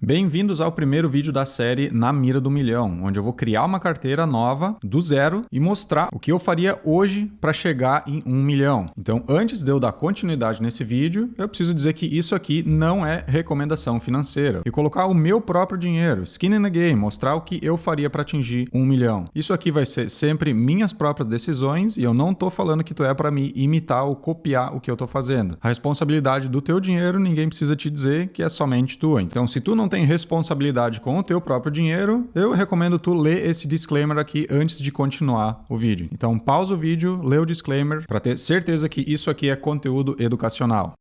Bem-vindos ao primeiro vídeo da série Na Mira do Milhão, onde eu vou criar uma carteira nova do zero e mostrar o que eu faria hoje para chegar em 1 milhão. Então, antes de eu dar continuidade nesse vídeo, eu preciso dizer que isso aqui não é recomendação financeira. E colocar o meu próprio dinheiro, skin in the game, mostrar o que eu faria para atingir 1 milhão. Isso aqui vai ser sempre minhas próprias decisões e eu não tô falando que tu é para me imitar ou copiar o que eu tô fazendo. A responsabilidade do teu dinheiro, ninguém precisa te dizer que é somente tua. Então, se tu não tem responsabilidade com o teu próprio dinheiro, eu recomendo tu ler esse disclaimer aqui antes de continuar o vídeo. Então, pausa o vídeo, lê o disclaimer para ter certeza que isso aqui é conteúdo educacional.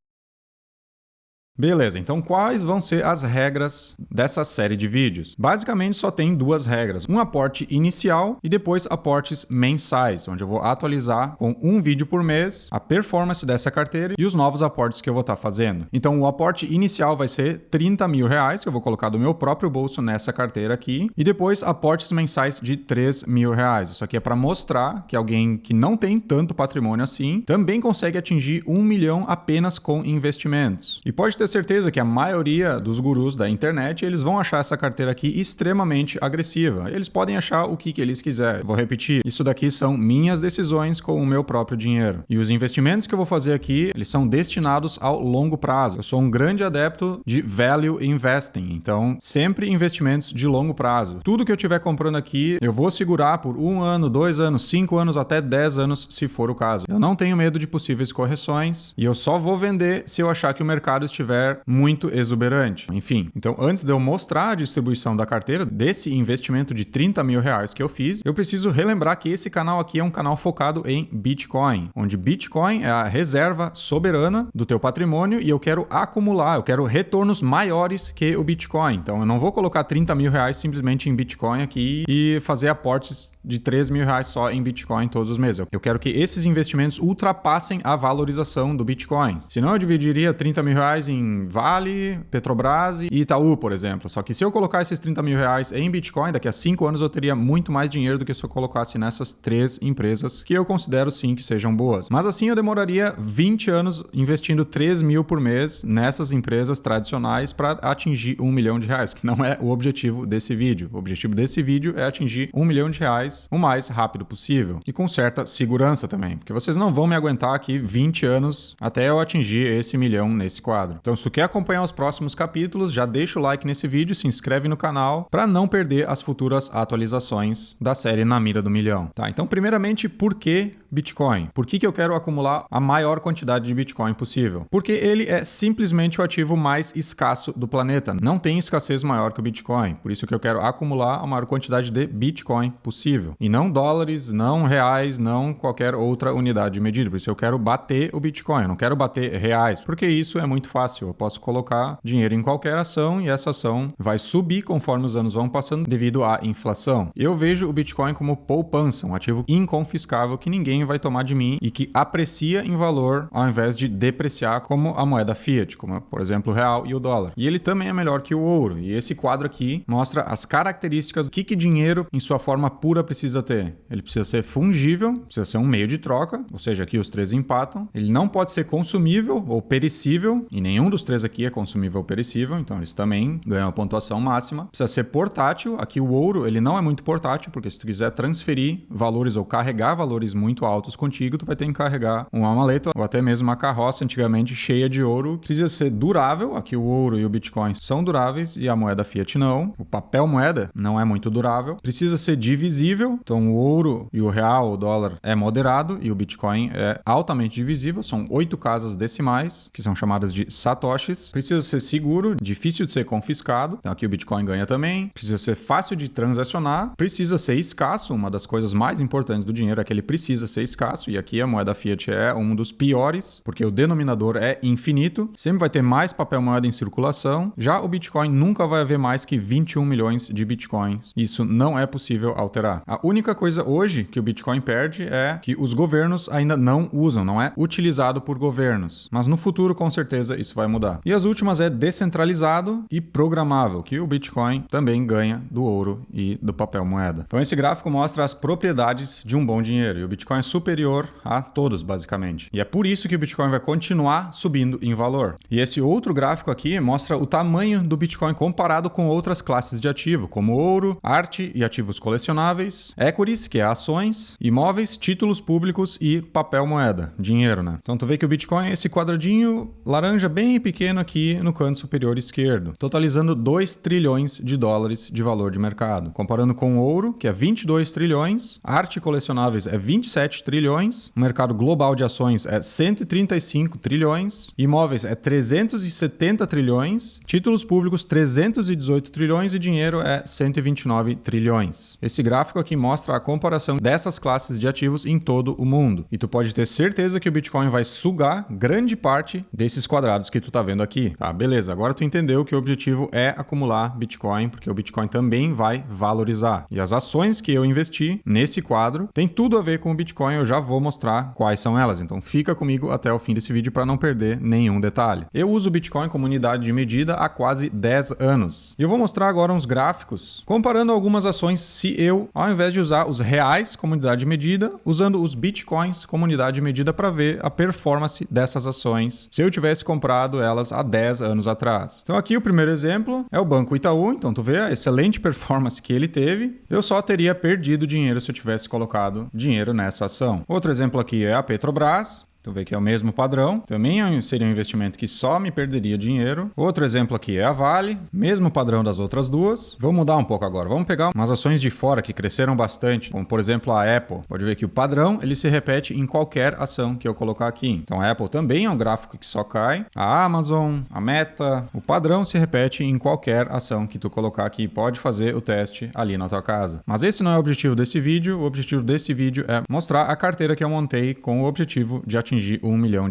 Beleza, então quais vão ser as regras dessa série de vídeos? Basicamente só tem duas regras, um aporte inicial e depois aportes mensais, onde eu vou atualizar com um vídeo por mês a performance dessa carteira e os novos aportes que eu vou estar fazendo. Então o aporte inicial vai ser 30 mil reais, que eu vou colocar do meu próprio bolso nessa carteira aqui, e depois aportes mensais de 3 mil reais. Isso aqui é para mostrar que alguém que não tem tanto patrimônio assim também consegue atingir 1 milhão apenas com investimentos. E pode ter certeza que a maioria dos gurus da internet, eles vão achar essa carteira aqui extremamente agressiva. Eles podem achar o que eles quiserem. Vou repetir, isso daqui são minhas decisões com o meu próprio dinheiro. E os investimentos que eu vou fazer aqui, eles são destinados ao longo prazo. Eu sou um grande adepto de value investing, então sempre investimentos de longo prazo. Tudo que eu estiver comprando aqui, eu vou segurar por 1 ano, 2 anos, 5 anos, até 10 anos, se for o caso. Eu não tenho medo de possíveis correções e eu só vou vender se eu achar que o mercado estiver muito exuberante. Enfim, então antes de eu mostrar a distribuição da carteira desse investimento de 30 mil reais que eu fiz, eu preciso relembrar que esse canal aqui é um canal focado em Bitcoin, onde Bitcoin é a reserva soberana do teu patrimônio e eu quero acumular, eu quero retornos maiores que o Bitcoin. Então eu não vou colocar 30 mil reais simplesmente em Bitcoin aqui e fazer aportes de 3 mil reais só em Bitcoin todos os meses. Eu quero que esses investimentos ultrapassem a valorização do Bitcoin. Senão eu dividiria 30 mil reais em Vale, Petrobras e Itaú, por exemplo. Só que se eu colocar esses 30 mil reais em Bitcoin, daqui a 5 anos eu teria muito mais dinheiro do que se eu colocasse nessas 3 empresas que eu considero sim que sejam boas. Mas assim eu demoraria 20 anos investindo 3 mil por mês nessas empresas tradicionais para atingir 1 milhão de reais, que não é o objetivo desse vídeo. O objetivo desse vídeo é atingir 1 milhão de reais o mais rápido possível e com certa segurança também, porque vocês não vão me aguentar aqui 20 anos até eu atingir esse milhão nesse quadro. Então, se tu quer acompanhar os próximos capítulos, já deixa o like nesse vídeo, se inscreve no canal para não perder as futuras atualizações da série Na Mira do Milhão. Tá, então primeiramente, por que Bitcoin? Por que eu quero acumular a maior quantidade de Bitcoin possível? Porque ele é simplesmente o ativo mais escasso do planeta. Não tem escassez maior que o Bitcoin. Por isso que eu quero acumular a maior quantidade de Bitcoin possível. E não dólares, não reais, não qualquer outra unidade de medida. Por isso eu quero bater o Bitcoin. Eu não quero bater reais, porque isso é muito fácil. Eu posso colocar dinheiro em qualquer ação e essa ação vai subir conforme os anos vão passando devido à inflação. Eu vejo o Bitcoin como poupança, um ativo inconfiscável que ninguém vai tomar de mim e que aprecia em valor ao invés de depreciar como a moeda fiat, como por exemplo o real e o dólar. E ele também é melhor que o ouro. E esse quadro aqui mostra as características do que dinheiro em sua forma pura precisa ter. Ele precisa ser fungível, precisa ser um meio de troca, ou seja, aqui os três empatam. Ele não pode ser consumível ou perecível, e nenhum dos três aqui é consumível ou perecível, então eles também ganham a pontuação máxima. Precisa ser portátil, aqui o ouro ele não é muito portátil, porque se tu quiser transferir valores ou carregar valores muito altos contigo, tu vai ter que carregar uma maleta ou até mesmo uma carroça antigamente cheia de ouro. Precisa ser durável, aqui o ouro e o Bitcoin são duráveis e a moeda fiat não. O papel moeda não é muito durável. Precisa ser divisível, então o ouro e o real, o dólar é moderado e o Bitcoin é altamente divisível, são 8 casas decimais, que são chamadas de satoshis. Precisa ser seguro, difícil de ser confiscado, então aqui o Bitcoin ganha também. Precisa ser fácil de transacionar, precisa ser escasso, uma das coisas mais importantes do dinheiro é que ele precisa ser escasso e aqui a moeda fiat é um dos piores, porque o denominador é infinito, sempre vai ter mais papel moeda em circulação. Já o Bitcoin nunca vai haver mais que 21 milhões de Bitcoins, isso não é possível alterar. A única coisa hoje que o Bitcoin perde é que os governos ainda não usam, não é utilizado por governos. Mas no futuro, com certeza, isso vai mudar. E as últimas é descentralizado e programável, que o Bitcoin também ganha do ouro e do papel moeda. Então esse gráfico mostra as propriedades de um bom dinheiro. E o Bitcoin é superior a todos, basicamente. E é por isso que o Bitcoin vai continuar subindo em valor. E esse outro gráfico aqui mostra o tamanho do Bitcoin comparado com outras classes de ativo, como ouro, arte e ativos colecionáveis, equities, que é ações, imóveis, títulos públicos e papel moeda, dinheiro, né? Então tu vê que o Bitcoin é esse quadradinho laranja bem pequeno aqui no canto superior esquerdo, totalizando 2 trilhões de dólares de valor de mercado. Comparando com o ouro, que é 22 trilhões, arte e colecionáveis é 27 trilhões, o mercado global de ações é 135 trilhões, imóveis é 370 trilhões, títulos públicos 318 trilhões e dinheiro é 129 trilhões. Esse gráfico aqui mostra a comparação dessas classes de ativos em todo o mundo. E tu pode ter certeza que o Bitcoin vai sugar grande parte desses quadrados que tu tá vendo aqui. Tá, beleza. Agora tu entendeu que o objetivo é acumular Bitcoin, porque o Bitcoin também vai valorizar. E as ações que eu investi nesse quadro tem tudo a ver com o Bitcoin. Eu já vou mostrar quais são elas. Então fica comigo até o fim desse vídeo para não perder nenhum detalhe. Eu uso o Bitcoin como unidade de medida há quase 10 anos. E eu vou mostrar agora uns gráficos comparando algumas ações se eu, ao invés de usar os reais como unidade de medida, usando os Bitcoins como unidade de medida para ver a performance dessas ações se eu tivesse comprado elas há 10 anos atrás. Então aqui o primeiro exemplo é o Banco Itaú. Então tu vê a excelente performance que ele teve. Eu só teria perdido dinheiro se eu tivesse colocado dinheiro nessa ação. Outro exemplo aqui é a Petrobras. Tu vê que é o mesmo padrão. Também seria um investimento que só me perderia dinheiro. Outro exemplo aqui é a Vale. Mesmo padrão das outras duas. Vamos mudar um pouco agora. Vamos pegar umas ações de fora que cresceram bastante. Como, por exemplo, a Apple. Pode ver que o padrão ele se repete em qualquer ação que eu colocar aqui. Então, a Apple também é um gráfico que só cai. A Amazon, a Meta. O padrão se repete em qualquer ação que tu colocar aqui. Pode fazer o teste ali na tua casa. Mas esse não é o objetivo desse vídeo. O objetivo desse vídeo é mostrar a carteira que eu montei com o objetivo de atingir R$1 milhão.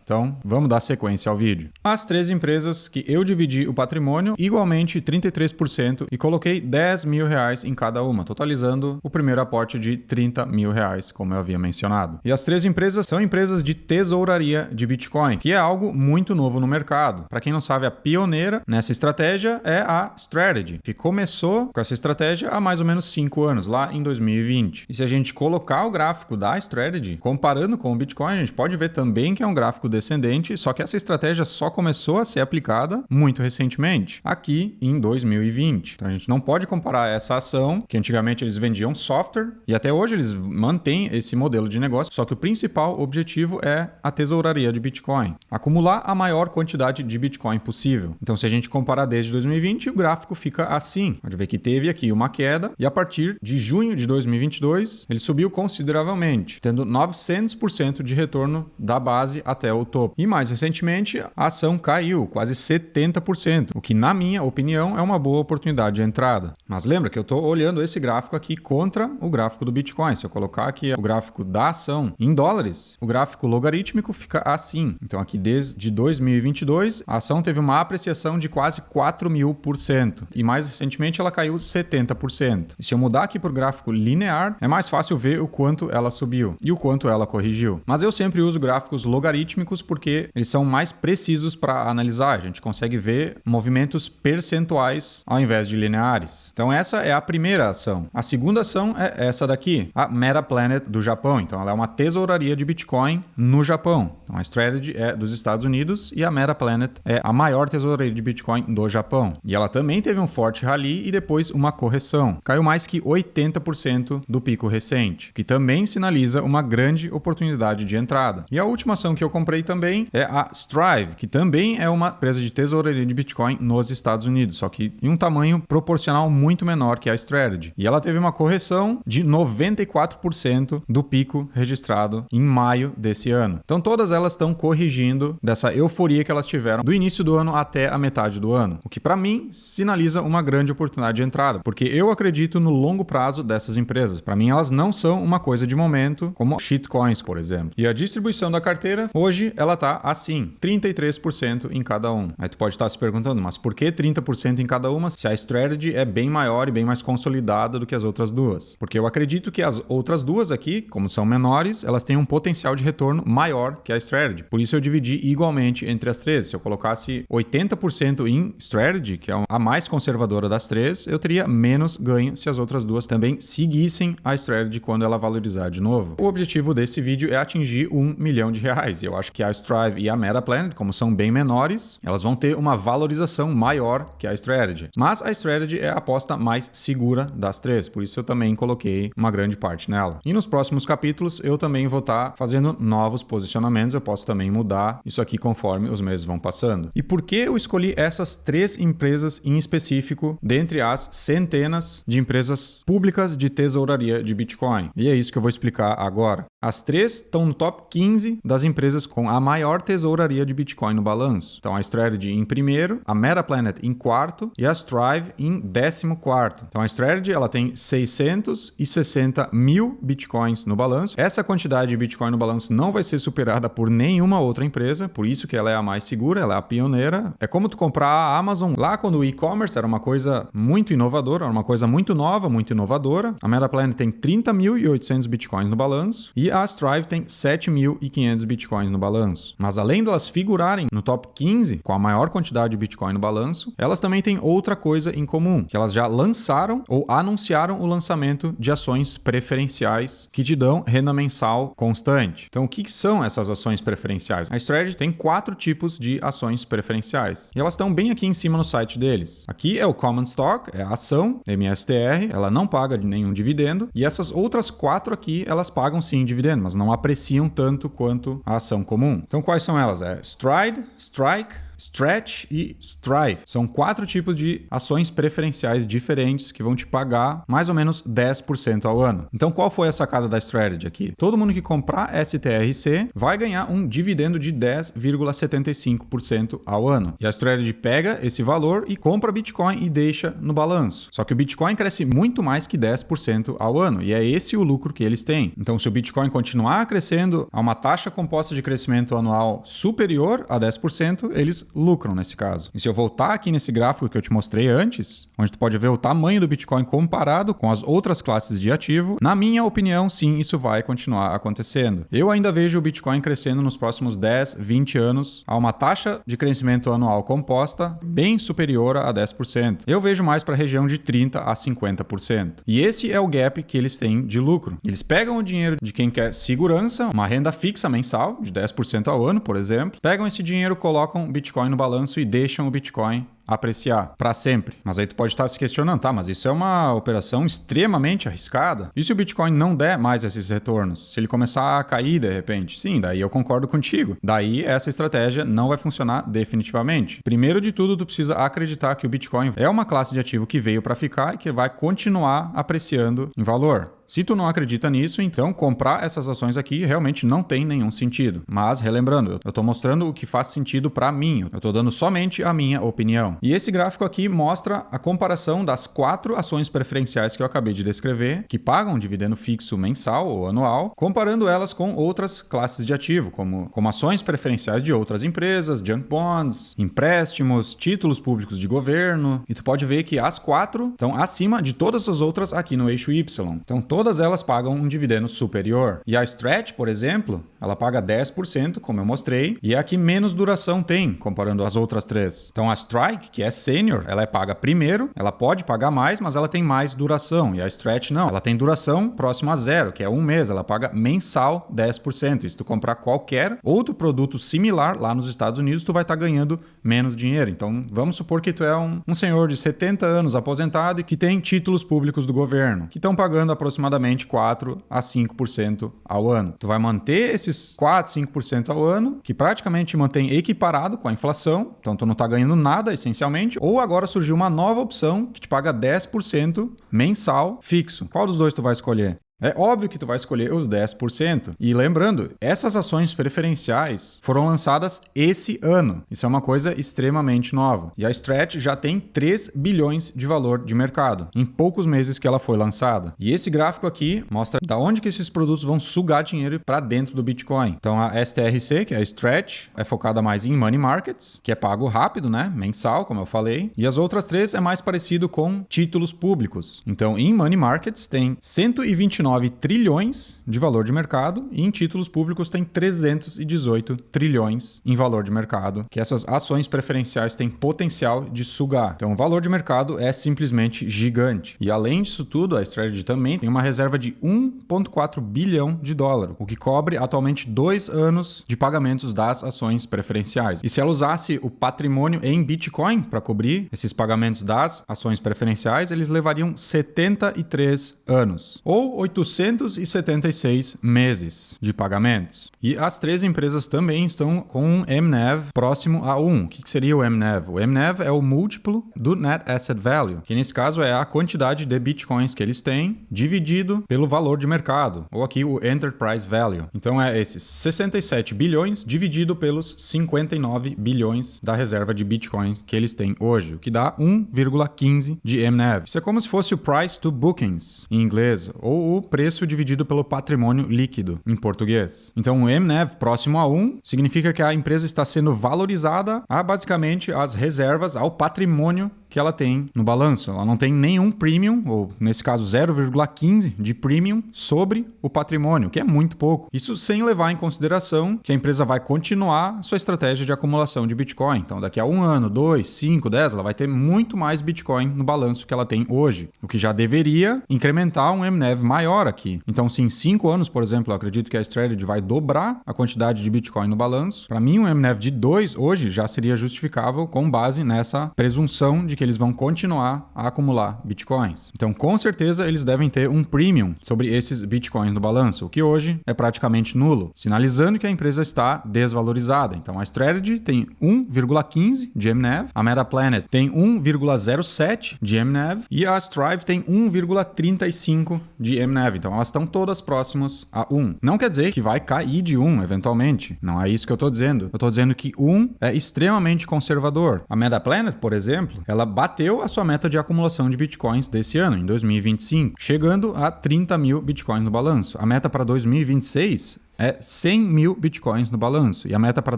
Então, vamos dar sequência ao vídeo. As 3 empresas que eu dividi o patrimônio, igualmente 33%, e coloquei R$10 mil em cada uma, totalizando o primeiro aporte de R$30 mil, como eu havia mencionado. E as 3 empresas são empresas de tesouraria de Bitcoin, que é algo muito novo no mercado. Para quem não sabe, a pioneira nessa estratégia é a Strategy, que começou com essa estratégia há mais ou menos 5 anos, lá em 2020. E se a gente colocar o gráfico da Strategy, comparando com o Bitcoin, a gente pode ver também que é um gráfico descendente, só que essa estratégia só começou a ser aplicada muito recentemente, aqui em 2020. Então a gente não pode comparar essa ação, que antigamente eles vendiam software, e até hoje eles mantêm esse modelo de negócio, só que o principal objetivo é a tesouraria de Bitcoin. Acumular a maior quantidade de Bitcoin possível. Então se a gente comparar desde 2020, o gráfico fica assim. Pode ver que teve aqui uma queda, e a partir de junho de 2022, ele subiu consideravelmente, tendo 900% de retorno da base até o topo. E mais recentemente, a ação caiu quase 70%, o que na minha opinião é uma boa oportunidade de entrada. Mas lembra que eu estou olhando esse gráfico aqui contra o gráfico do Bitcoin. Se eu colocar aqui o gráfico da ação em dólares, o gráfico logarítmico fica assim. Então aqui desde 2022, a ação teve uma apreciação de quase 4.000%. E mais recentemente ela caiu 70%. E se eu mudar aqui para o gráfico linear, é mais fácil ver o quanto ela subiu e o quanto ela corrigiu. Mas eu sempre uso gráficos logarítmicos porque eles são mais precisos para analisar. A gente consegue ver movimentos percentuais ao invés de lineares. Então essa é a primeira ação. A segunda ação é essa daqui, a Metaplanet do Japão. Então ela é uma tesouraria de Bitcoin no Japão. Então a Strategy é dos Estados Unidos e a Metaplanet é a maior tesouraria de Bitcoin do Japão. E ela também teve um forte rally e depois uma correção. Caiu mais que 80% do pico recente, que também sinaliza uma grande oportunidade de entrada. E a última ação que eu comprei também é a Strive, que também é uma empresa de tesouraria de Bitcoin nos Estados Unidos, só que em um tamanho proporcional muito menor que a Strategy. E ela teve uma correção de 94% do pico registrado em maio desse ano. Então todas elas estão corrigindo dessa euforia que elas tiveram do início do ano até a metade do ano, o que para mim sinaliza uma grande oportunidade de entrada, porque eu acredito no longo prazo dessas empresas. Para mim elas não são uma coisa de momento, como shitcoins, por exemplo. E a de distribuição da carteira, hoje ela tá assim, 33% em cada um. Aí tu pode estar se perguntando, mas por que 30% em cada uma se a Strategy é bem maior e bem mais consolidada do que as outras duas? Porque eu acredito que as outras duas aqui, como são menores, elas têm um potencial de retorno maior que a Strategy. Por isso eu dividi igualmente entre as três. Se eu colocasse 80% em Strategy, que é a mais conservadora das três, eu teria menos ganho se as outras duas também seguissem a Strategy quando ela valorizar de novo. O objetivo desse vídeo é atingir R$1 milhão. E eu acho que a Strive e a Metaplanet, como são bem menores, elas vão ter uma valorização maior que a Strategy. Mas a Strategy é a aposta mais segura das três, por isso eu também coloquei uma grande parte nela. E nos próximos capítulos eu também vou estar fazendo novos posicionamentos, eu posso também mudar isso aqui conforme os meses vão passando. E por que eu escolhi essas três empresas em específico dentre as centenas de empresas públicas de tesouraria de Bitcoin? E é isso que eu vou explicar agora. As três estão no top 15 das empresas com a maior tesouraria de Bitcoin no balanço. Então a Strategy em primeiro, a Metaplanet em quarto e a Strive em 14º. Então a Strategy ela tem 660 mil Bitcoins no balanço. Essa quantidade de Bitcoin no balanço não vai ser superada por nenhuma outra empresa, por isso que ela é a mais segura, ela é a pioneira. É como tu comprar a Amazon lá quando o e-commerce era uma coisa muito inovadora, era uma coisa muito nova, muito inovadora. A Metaplanet tem 30.800 Bitcoins no balanço e a Strive tem 7.500 Bitcoins no balanço. Mas além delas figurarem no top 15 com a maior quantidade de Bitcoin no balanço, elas também têm outra coisa em comum, que elas já lançaram ou anunciaram o lançamento de ações preferenciais que te dão renda mensal constante. Então, o que são essas ações preferenciais? A Strategy tem 4 tipos de ações preferenciais e elas estão bem aqui em cima no site deles. Aqui é o Common Stock, é a ação, MSTR, ela não paga nenhum dividendo, e essas outras 4 aqui, elas pagam sim dividendo, mas não apreciam tanto quanto a ação comum. Então, quais são elas? É Stride, Strike, Stretch e Strive. São 4 tipos de ações preferenciais diferentes que vão te pagar mais ou menos 10% ao ano. Então, qual foi a sacada da Strategy aqui? Todo mundo que comprar STRC vai ganhar um dividendo de 10,75% ao ano. E a Strategy pega esse valor e compra Bitcoin e deixa no balanço. Só que o Bitcoin cresce muito mais que 10% ao ano, e é esse o lucro que eles têm. Então, se o Bitcoin continuar crescendo a uma taxa composta de crescimento anual superior a 10%, eles lucram nesse caso. E se eu voltar aqui nesse gráfico que eu te mostrei antes, onde tu pode ver o tamanho do Bitcoin comparado com as outras classes de ativo, na minha opinião, sim, isso vai continuar acontecendo. Eu ainda vejo o Bitcoin crescendo nos próximos 10, 20 anos a uma taxa de crescimento anual composta bem superior a 10%. Eu vejo mais para a região de 30% a 50%. E esse é o gap que eles têm de lucro. Eles pegam o dinheiro de quem quer segurança, uma renda fixa mensal de 10% ao ano, por exemplo, pegam esse dinheiro, colocam Bitcoin no balanço e deixam o Bitcoin apreciar para sempre. Mas aí tu pode estar se questionando, tá, mas isso é uma operação extremamente arriscada. E se o Bitcoin não der mais esses retornos? Se ele começar a cair de repente? Sim, daí eu concordo contigo. Daí essa estratégia não vai funcionar definitivamente. Primeiro de tudo, tu precisa acreditar que o Bitcoin é uma classe de ativo que veio para ficar e que vai continuar apreciando em valor. Se tu não acredita nisso, então comprar essas ações aqui realmente não tem nenhum sentido. Mas, relembrando, eu estou mostrando o que faz sentido para mim. Eu estou dando somente a minha opinião. E esse gráfico aqui mostra a comparação das 4 ações preferenciais que eu acabei de descrever, que pagam dividendo fixo mensal ou anual, comparando elas com outras classes de ativo, como ações preferenciais de outras empresas, junk bonds, empréstimos, títulos públicos de governo. E tu pode ver que as 4 estão acima de todas as outras aqui no eixo Y. Então, todas elas pagam um dividendo superior. E a Stretch, por exemplo, ela paga 10%, como eu mostrei, e é a que menos duração tem, comparando as outras 3. Então a Strike, que é sênior, ela é paga primeiro, ela pode pagar mais, mas ela tem mais duração. E a Stretch não, ela tem duração próxima a 0, que é 1 mês, ela paga mensal 10%. E se tu comprar qualquer outro produto similar lá nos Estados Unidos, tu vai estar ganhando menos dinheiro. Então vamos supor que tu é um senhor de 70 anos aposentado e que tem títulos públicos do governo, que estão pagando aproximadamente 4 a 5% ao ano. Tu vai manter esses 4, 5% ao ano, que praticamente mantém equiparado com a inflação, então tu não está ganhando nada essencialmente, ou agora surgiu uma nova opção que te paga 10% mensal fixo. Qual dos dois tu vai escolher? É óbvio que tu vai escolher os 10%. E lembrando, essas ações preferenciais foram lançadas esse ano. Isso é uma coisa extremamente nova. E a Stretch já tem 3 bilhões de valor de mercado em poucos meses que ela foi lançada. E esse gráfico aqui mostra da onde que esses produtos vão sugar dinheiro para dentro do Bitcoin. Então a STRC, que é a Stretch, é focada mais em money markets, que é pago rápido, né? Mensal, como eu falei. E as outras três é mais parecido com títulos públicos. Então em money markets tem 129 trilhões de valor de mercado e em títulos públicos tem 318 trilhões em valor de mercado, que essas ações preferenciais têm potencial de sugar. Então o valor de mercado é simplesmente gigante. E além disso tudo, a Strategy também tem uma reserva de 1,4 bilhão de dólares, o que cobre atualmente 2 anos de pagamentos das ações preferenciais. E se ela usasse o patrimônio em Bitcoin para cobrir esses pagamentos das ações preferenciais, eles levariam 73 anos, ou 876 meses de pagamentos. E as três empresas também estão com um MNAV próximo a 1. O que seria o MNAV? O MNAV é o múltiplo do Net Asset Value, que nesse caso é a quantidade de bitcoins que eles têm dividido pelo valor de mercado, ou aqui o Enterprise Value. Então é esses 67 bilhões dividido pelos 59 bilhões da reserva de bitcoins que eles têm hoje, o que dá 1,15 de MNAV. Isso é como se fosse o Price to Bookings em inglês, ou o preço dividido pelo patrimônio líquido em português. Então o MNAV próximo a 1 significa que a empresa está sendo valorizada a basicamente as reservas, ao patrimônio que ela tem no balanço. Ela não tem nenhum premium, ou nesse caso 0,15 de premium sobre o patrimônio, que é muito pouco. Isso sem levar em consideração que a empresa vai continuar sua estratégia de acumulação de Bitcoin. Então daqui a 1 ano, 2, 5, 10, ela vai ter muito mais Bitcoin no balanço que ela tem hoje, o que já deveria incrementar um MNAV maior aqui. Então se em 5 anos, por exemplo, eu acredito que a Strategy vai dobrar a quantidade de Bitcoin no balanço, para mim um MNAV de 2 hoje já seria justificável com base nessa presunção de que eles vão continuar a acumular bitcoins. Então, com certeza, eles devem ter um premium sobre esses bitcoins no balanço, o que hoje é praticamente nulo, sinalizando que a empresa está desvalorizada. Então, a Strategy tem 1,15 de MNAV, a Metaplanet tem 1,07 de MNAV e a Strive tem 1,35 de MNAV. Então, elas estão todas próximas a 1. Não quer dizer que vai cair de 1 eventualmente. Não é isso que eu estou dizendo. Eu estou dizendo que 1 é extremamente conservador. A Metaplanet, por exemplo, ela bateu a sua meta de acumulação de bitcoins desse ano, em 2025, chegando a 30 mil bitcoins no balanço. A meta para 2026 é 100 mil bitcoins no balanço. E a meta para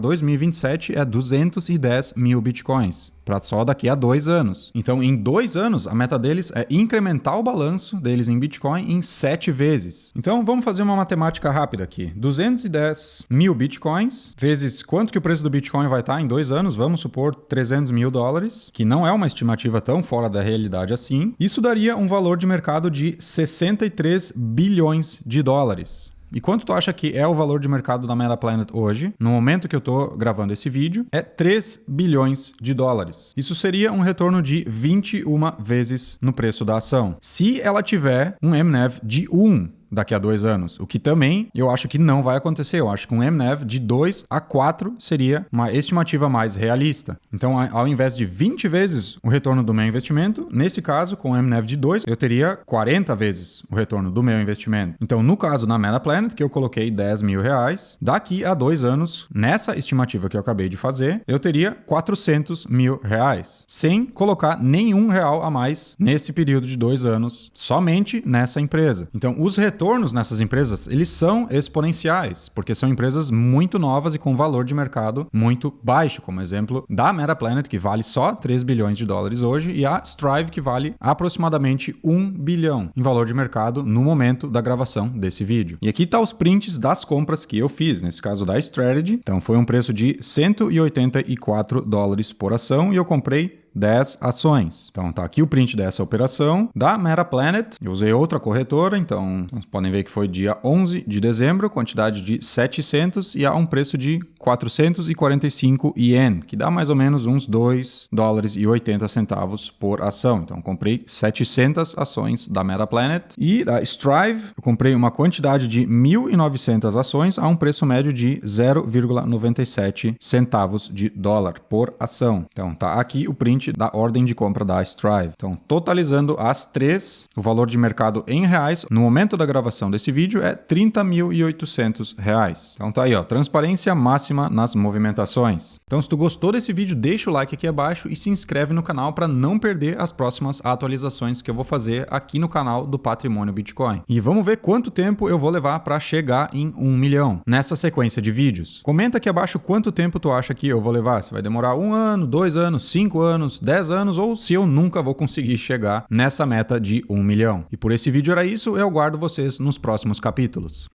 2027 é 210 mil bitcoins, para só daqui a 2 anos. Então, em 2 anos, a meta deles é incrementar o balanço deles em Bitcoin em 7 vezes. Então, vamos fazer uma matemática rápida aqui. 210 mil bitcoins, vezes quanto que o preço do Bitcoin vai estar em 2 anos? Vamos supor 300 mil dólares, que não é uma estimativa tão fora da realidade assim. Isso daria um valor de mercado de 63 bilhões de dólares. E quanto tu acha que é o valor de mercado da Metaplanet hoje, no momento que eu tô gravando esse vídeo, é 3 bilhões de dólares. Isso seria um retorno de 21 vezes no preço da ação. Se ela tiver um MNAV de 1 daqui a 2 anos, o que também eu acho que não vai acontecer. Eu acho que um MNAV de 2 a 4 seria uma estimativa mais realista. Então, ao invés de 20 vezes o retorno do meu investimento, nesse caso, com um MNAV de 2, eu teria 40 vezes o retorno do meu investimento. Então, no caso na Metaplanet, que eu coloquei 10 mil reais, daqui a 2 anos, nessa estimativa que eu acabei de fazer, eu teria 400 mil reais, sem colocar nenhum real a mais nesse período de 2 anos, somente nessa empresa. Então, os retornos nessas empresas, eles são exponenciais, porque são empresas muito novas e com valor de mercado muito baixo, como exemplo da Metaplanet, que vale só 3 bilhões de dólares hoje, e a Strive, que vale aproximadamente 1 bilhão em valor de mercado no momento da gravação desse vídeo. E aqui tá os prints das compras que eu fiz, nesse caso da Strategy. Então foi um preço de 184 dólares por ação e eu comprei 10 ações. Então tá aqui o print dessa operação da Metaplanet. Eu usei outra corretora, então vocês podem ver que foi dia 11 de dezembro, quantidade de 700 e a um preço de 445 ien, que dá mais ou menos uns 2 dólares e 80 centavos por ação. Então, comprei 700 ações da Metaplanet. E da Strive, eu comprei uma quantidade de 1.900 ações a um preço médio de 0,97 centavos de dólar por ação. Então, tá aqui o print da ordem de compra da Strive. Então, totalizando as três, o valor de mercado em reais, no momento da gravação desse vídeo, é 30.800 reais. Então tá aí, ó, transparência máxima nas movimentações. Então, se tu gostou desse vídeo, deixa o like aqui abaixo e se inscreve no canal para não perder as próximas atualizações que eu vou fazer aqui no canal do Patrimônio Bitcoin. E vamos ver quanto tempo eu vou levar para chegar em 1 milhão nessa sequência de vídeos. Comenta aqui abaixo quanto tempo tu acha que eu vou levar. Se vai demorar 1 ano, 2 anos, 5 anos, 10 anos ou se eu nunca vou conseguir chegar nessa meta de 1 milhão. E por esse vídeo era isso, eu aguardo vocês nos próximos capítulos.